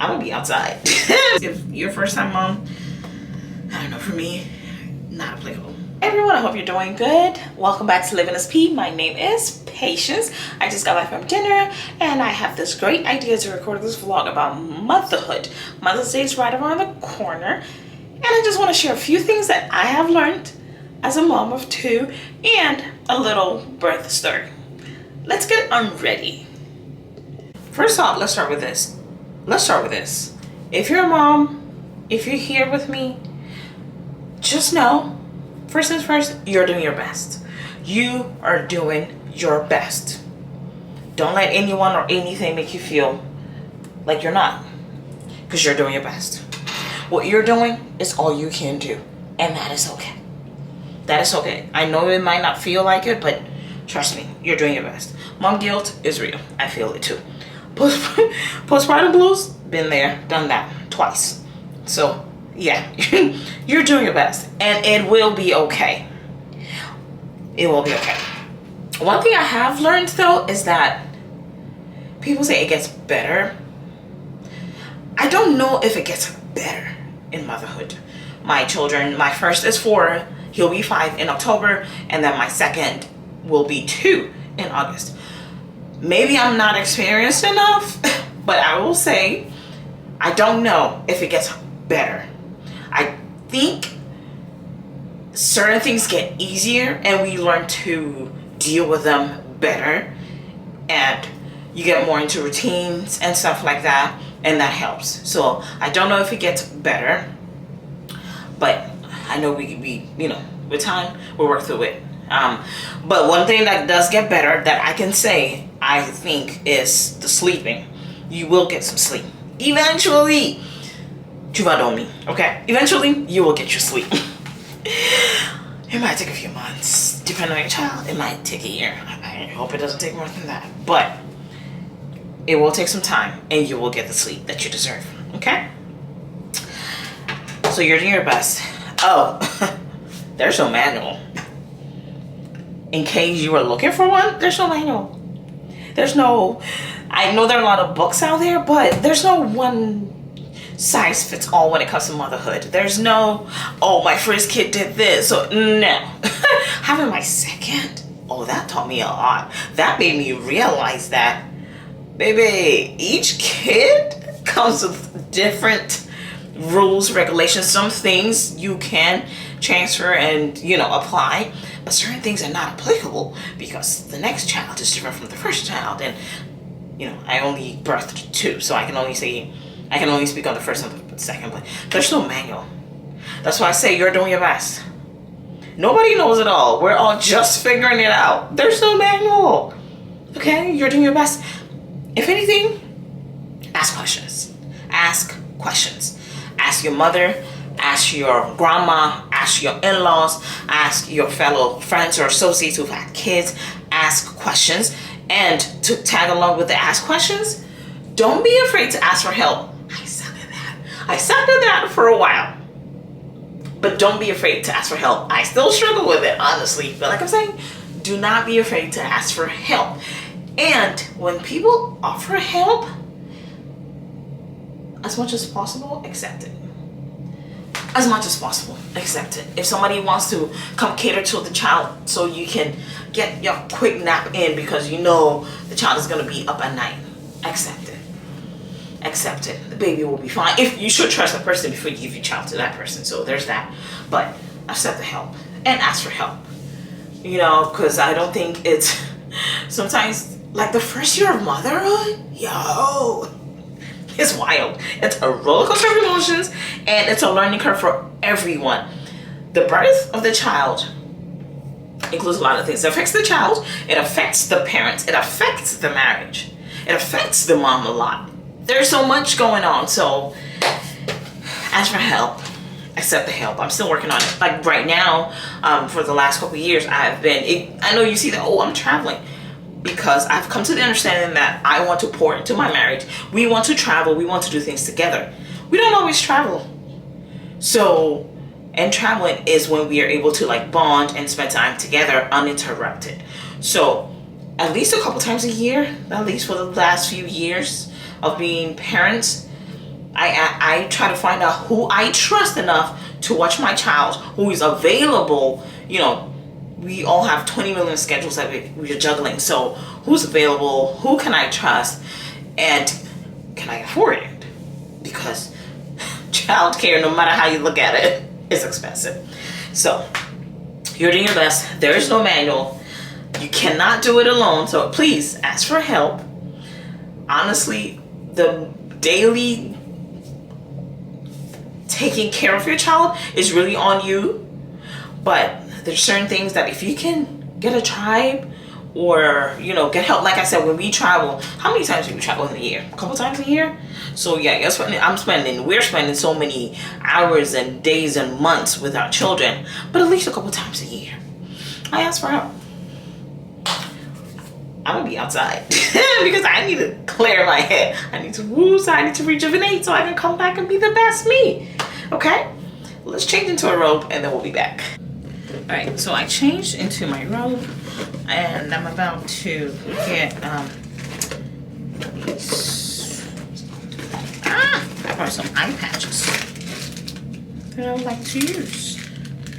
I'm gonna be outside. If you're a first time mom, I don't know, for me, not applicable. Hey everyone, I hope you're doing good. Welcome back to LivingasP. My name is Patience. I just got back from dinner and I have this great idea to record this vlog about motherhood. Mother's Day is right around the corner and I just want to share a few things that I have learned as a mom of two and a little birth story. Let's get unready. First off, let's start with this. If you're a mom, if you're here with me, just know, first things first, you're doing your best. You are doing your best. Don't let anyone or anything make you feel like you're not, because you're doing your best. What you're doing is all you can do, and that is okay. That is okay. I know it might not feel like it, but trust me, you're doing your best. Mom guilt is real. I feel it too. Postpartum blues, been there, done that twice. So yeah, you're doing your best and it will be okay. It will be okay. One thing I have learned though is that people say it gets better. I don't know if it gets better in motherhood. My children, my first is 4, he'll be 5 in October, and then my second will be 2 in August. Maybe I'm not experienced enough, but I will say I don't know if it gets better. I think certain things get easier and we learn to deal with them better, and you get more into routines and stuff like that, and that helps. So I don't know if it gets better, but I know we with time we'll work through it. But one thing that does get better that I can say, I think, is the sleeping. You will get some sleep. Eventually. Tu vas dormir, okay? Eventually, you will get your sleep. It might take a few months. Depending on your child, it might take a year. I hope it doesn't take more than that. But it will take some time, and you will get the sleep that you deserve, okay? So you're doing your best. Oh, there's no manual. In case you were looking for one, there's no manual. I know there are a lot of books out there, but there's no one size fits all when it comes to motherhood. There's no, oh, my first kid did this, so no. Having my second, oh, that taught me a lot. That made me realize that, baby, each kid comes with different rules, regulations. Some things you can transfer and apply, but certain things are not applicable because the next child is different from the first child, and I only birthed 2, so I can only speak on the first and the second, but there's no manual. That's why I say you're doing your best. Nobody knows it all. We're all just figuring it out. There's no manual. Okay, you're doing your best. If anything, ask questions. Ask questions. Ask your mother, ask your grandma, ask your in-laws, ask your fellow friends or associates who've had kids. Ask questions. And to tag along with the ask questions, don't be afraid to ask for help. I sucked at that for a while. But don't be afraid to ask for help. I still struggle with it, honestly. But like I'm saying, do not be afraid to ask for help. And when people offer help, as much as possible, accept it. As much as possible, accept it. If somebody wants to come cater to the child so you can get your quick nap in because the child is going to be up at night, accept it. Accept it. The baby will be fine. If you should trust the person before you give your child to that person. So there's that. But accept the help and ask for help. Because I don't think it's sometimes like the first year of motherhood. It's wild. It's a roller coaster of emotions, and it's a learning curve for everyone. The birth of the child includes a lot of things. It affects the child. It affects the parents. It affects the marriage. It affects the mom a lot. There's so much going on. So ask for help. Accept the help. I'm still working on it. Like right now, for the last couple of years, I know you see that, I'm traveling. Because I've come to the understanding that I want to pour into my marriage. We want to travel. We want to do things together. We don't always travel. So, and traveling is when we are able to bond and spend time together uninterrupted. So, at least a couple times a year, at least for the last few years of being parents, I try to find out who I trust enough to watch my child, who is available. You know, we all have 20 million schedules that we're juggling. So who's available? Who can I trust? And can I afford it? Because childcare, no matter how you look at it, is expensive. So you're doing your best. There is no manual. You cannot do it alone. So please ask for help. Honestly, the daily taking care of your child is really on you. But there's certain things that if you can get a tribe or, you know, get help. Like I said, when we travel, how many times do we travel in a year? A couple times a year? So yeah, we're spending so many hours and days and months with our children, but at least a couple times a year. I ask for help. I'm gonna be outside because I need to clear my head. I need to rejuvenate so I can come back and be the best me. Okay? Let's change into a robe and then we'll be back. All right, so I changed into my robe and I'm about to get I brought some eye patches that I would like to use.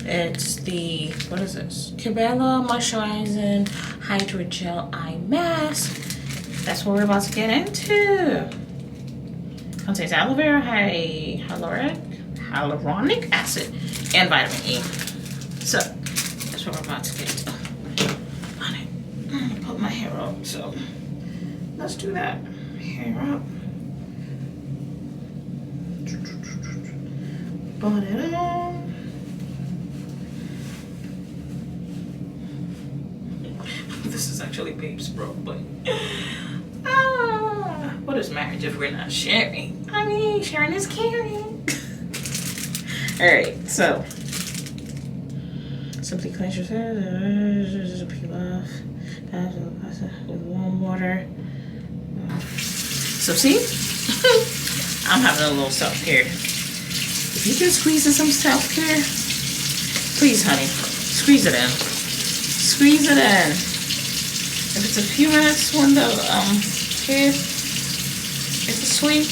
It's the, what is this? Cabela Moisturizing Hydrogel Eye Mask. That's what we're about to get into. Contains aloe vera, hyaluronic acid, and vitamin E. So that's what we're about to get on it. I'm gonna put my hair up, so let's do that. Hair up. Put it on. This is actually Babe's bro, but what is marriage if we're not sharing? I mean, sharing is caring. Alright, so simply cleanse your face, peel off with warm water. So see, I'm having a little self-care. If you can squeeze in some self-care, please, honey, squeeze it in. Squeeze it in. If it's a few minutes when the kid is asleep,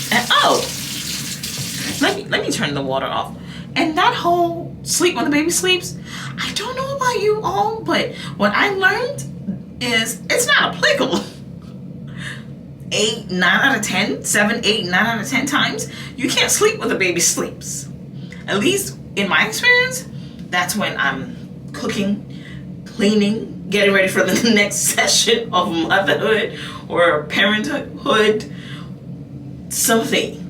and let me turn the water off. And that whole sleep when the baby sleeps, I don't know about you all, but what I learned is it's not applicable. 8, 9 out of 10, 7, 8, 9 out of 10 times, you can't sleep when the baby sleeps. At least in my experience, that's when I'm cooking, cleaning, getting ready for the next session of motherhood or parenthood, something.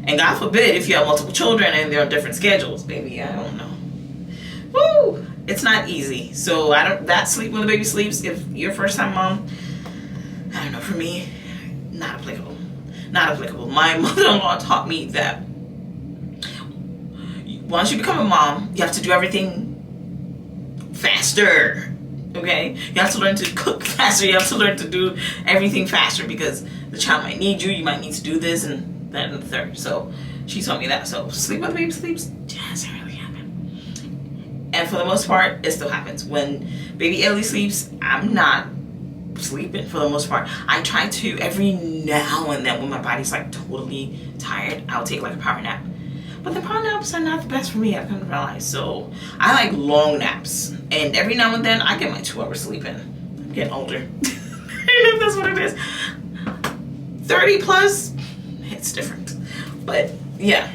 And God forbid if you have multiple children and they're on different schedules, baby, I don't know. Woo! It's not easy. So that sleep when the baby sleeps, if you're first time mom, I don't know, for me, not applicable. Not applicable. My mother-in-law taught me that once you become a mom, you have to do everything faster. Okay? You have to learn to cook faster. You have to learn to do everything faster because the child might need you. You might need to do this and that and the third. So she taught me that. So sleep when the baby sleeps doesn't really happen. And for the most part, it still happens. When baby Ellie sleeps, I'm not sleeping for the most part. I try to every now and then when my body's like totally tired, I'll take like a power nap. But the power naps are not the best for me, I've come to realize. So I like long naps. And every now and then I get my 2 hours sleeping. I'm getting older. I don't know if that's what it is. 30 plus, it's different. But yeah.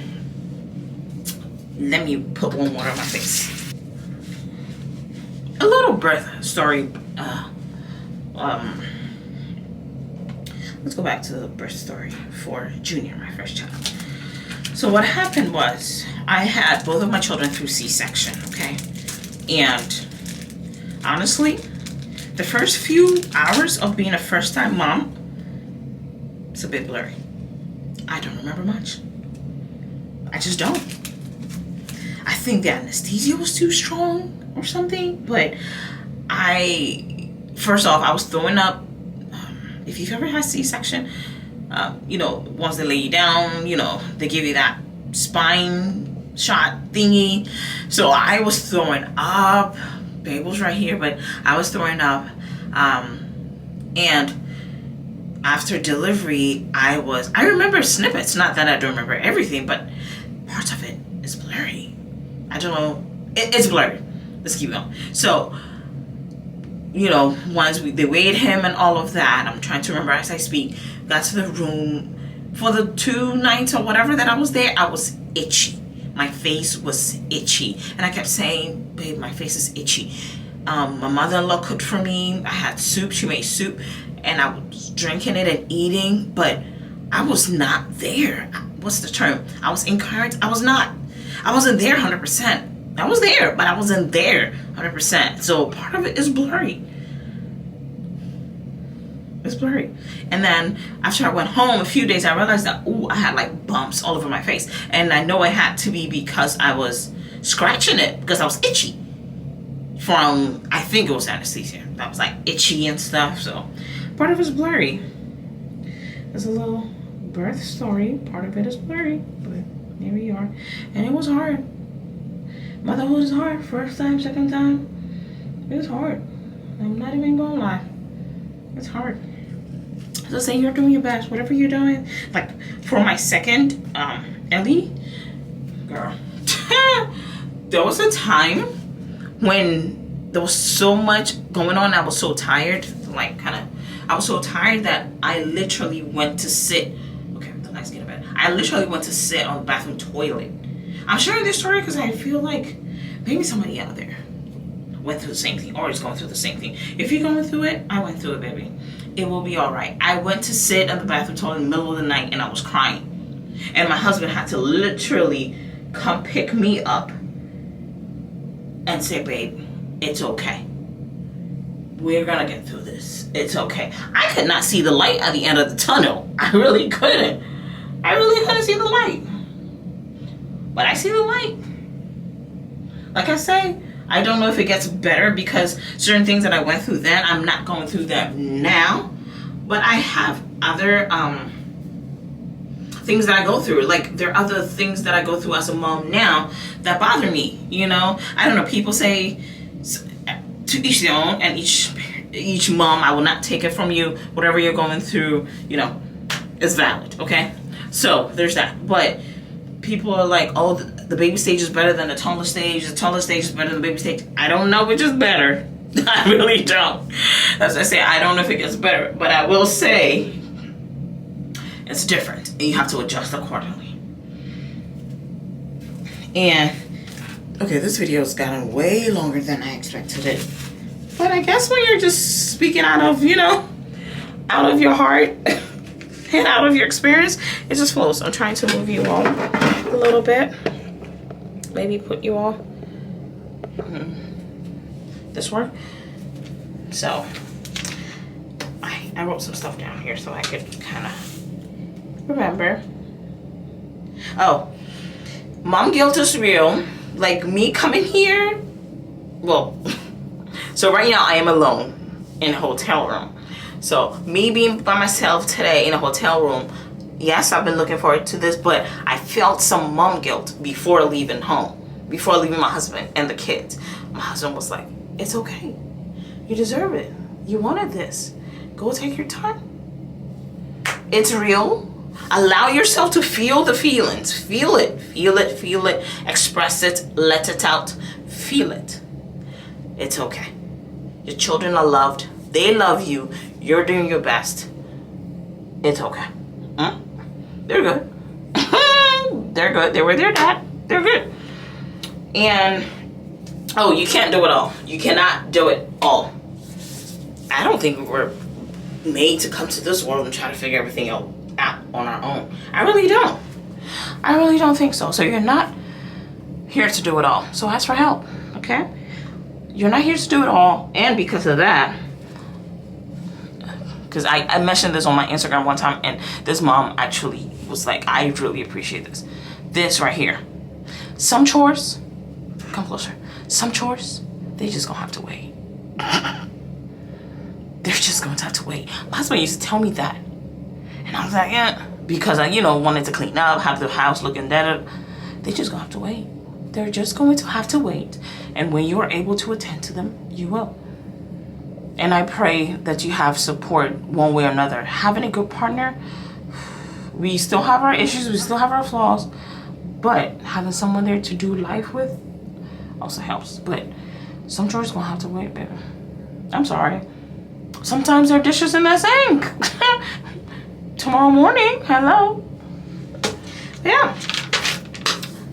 Let me put one more on my face. A little birth story. Let's go back to the birth story for Junior, my first child. So what happened was I had both of my children through C-section, okay? And honestly, the first few hours of being a first-time mom, it's a bit blurry. I don't remember much. I just don't. I think the anesthesia was too strong or something, but first off, I was throwing up. If you've ever had C-section, you know, once they lay you down, you know, they give you that spine shot thingy. So I was throwing up. Babe was right here, but I was throwing up. And after delivery, I remember snippets. Not that I don't remember everything, but parts of it is blurry. I don't know. It's blurry. Let's keep going. So, you know, once they weighed him and all of that, I'm trying to remember as I speak, got to the room. For the 2 nights or whatever that I was there, I was itchy. My face was itchy. And I kept saying, babe, my face is itchy. My mother-in-law cooked for me. I had soup. She made soup. And I was drinking it and eating. But I was not there. What's the term? I was encouraged. I was not. I wasn't there 100%. I was there, but I wasn't there 100%. So part of it is blurry. It's blurry. And then after I went home a few days, I realized that, ooh, I had like bumps all over my face. And I know it had to be because I was scratching it because I was itchy from, I think it was anesthesia. That was like itchy and stuff. So part of it is blurry. There's a little birth story. Part of it is blurry. But here we are. And it was hard. Motherhood is hard. First time, second time. It was hard. I'm not even gonna lie. It's hard. So say you're doing your best, whatever you're doing. Like for my second Ellie, girl, there was a time when there was so much going on. I was so tired, I was so tired that I literally went to sit. Okay, the lights get better. I literally went to sit on the bathroom toilet. I'm sharing this story because I feel like maybe somebody out there went through the same thing or is going through the same thing. If you're going through it, I went through it, baby. It will be all right. I went to sit on the bathroom toilet in the middle of the night and I was crying. And my husband had to literally come pick me up and say, babe, it's okay. We're gonna get through this. It's okay. I could not see the light at the end of the tunnel. I really couldn't. I really couldn't see the light. But I see the light. Like I say, I don't know if it gets better because certain things that I went through then, I'm not going through them now. But I have other things that I go through. Like there are other things that I go through as a mom now that bother me. You know, I don't know. People say to each their own, and each mom, I will not take it from you. Whatever you're going through, you know, is valid. Okay, so there's that. But people are like, oh, the baby stage is better than the toddler stage. The toddler stage is better than the baby stage. I don't know which is better. I really don't. As I say, I don't know if it gets better. But I will say it's different. And you have to adjust accordingly. And, okay, this video has gotten way longer than I expected it. But I guess when you're just speaking out of, you know, out of your heart and out of your experience, it just flows. I'm trying to move you all a little bit. Maybe put you all this work. So I wrote some stuff down here so I could kind of remember. Oh, mom guilt is real. Like me coming here, well, so right now I am alone in a hotel room. So me being by myself today in a hotel room, yes, I've been looking forward to this, but I felt some mom guilt before leaving home, before leaving my husband and the kids. My husband was like, it's okay. You deserve it. You wanted this. Go take your time. It's real. Allow yourself to feel the feelings. Feel it, feel it, feel it. Express it, let it out. Feel it. It's okay. Your children are loved. They love you. You're doing your best. It's okay. They're good. They're good. They were their dad. They're good. And, oh, you can't do it all. You cannot do it all. I don't think we were made to come to this world and try to figure everything out on our own. I really don't. I really don't think so. So you're not here to do it all. So ask for help, okay? You're not here to do it all. And because of that, because I mentioned this on my Instagram one time, and this mom actually was like, I really appreciate this. This right here. Some chores, come closer. Some chores, they just gonna have to wait. They're just going to have to wait. My husband used to tell me that. And I was like, yeah. Because I, you know, wanted to clean up, have the house looking better. They just gonna have to wait. They're just going to have to wait. And when you are able to attend to them, you will. And I pray that you have support one way or another. Having a good partner, we still have our issues, we still have our flaws, but having someone there to do life with also helps. But some chores gonna have to wait, baby. I'm sorry. Sometimes there are dishes in that sink. Tomorrow morning, hello. Yeah.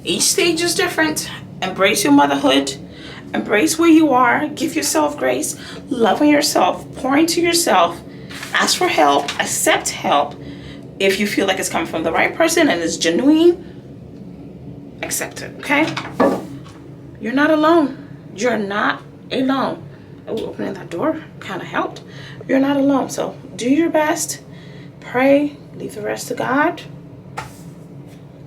Each stage is different. Embrace your motherhood. Embrace where you are. Give yourself grace. Love on yourself. Pour into yourself. Ask for help. Accept help. If you feel like it's coming from the right person and it's genuine, accept it, okay? You're not alone. You're not alone. Oh, opening that door kind of helped. You're not alone. So do your best. Pray. Leave the rest to God.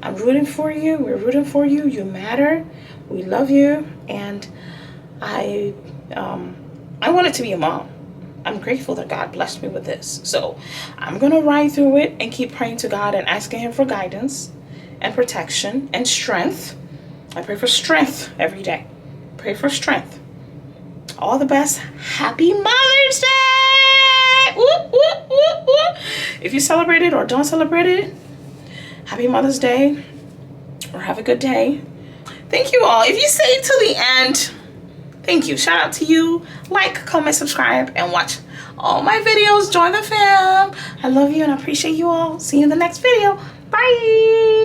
I'm rooting for you. We're rooting for you. You matter. We love you. And I wanted to be a mom. I'm grateful that God blessed me with this. So I'm going to ride through it and keep praying to God and asking him for guidance and protection and strength. I pray for strength every day. Pray for strength. All the best. Happy Mother's Day! Whoop, whoop, whoop, whoop. If you celebrate it or don't celebrate it, happy Mother's Day, or have a good day. Thank you all. If you stayed till the end, thank you. Shout out to you. Like, comment, subscribe, and watch all my videos. Join the fam. I love you and I appreciate you all. See you in the next video. Bye.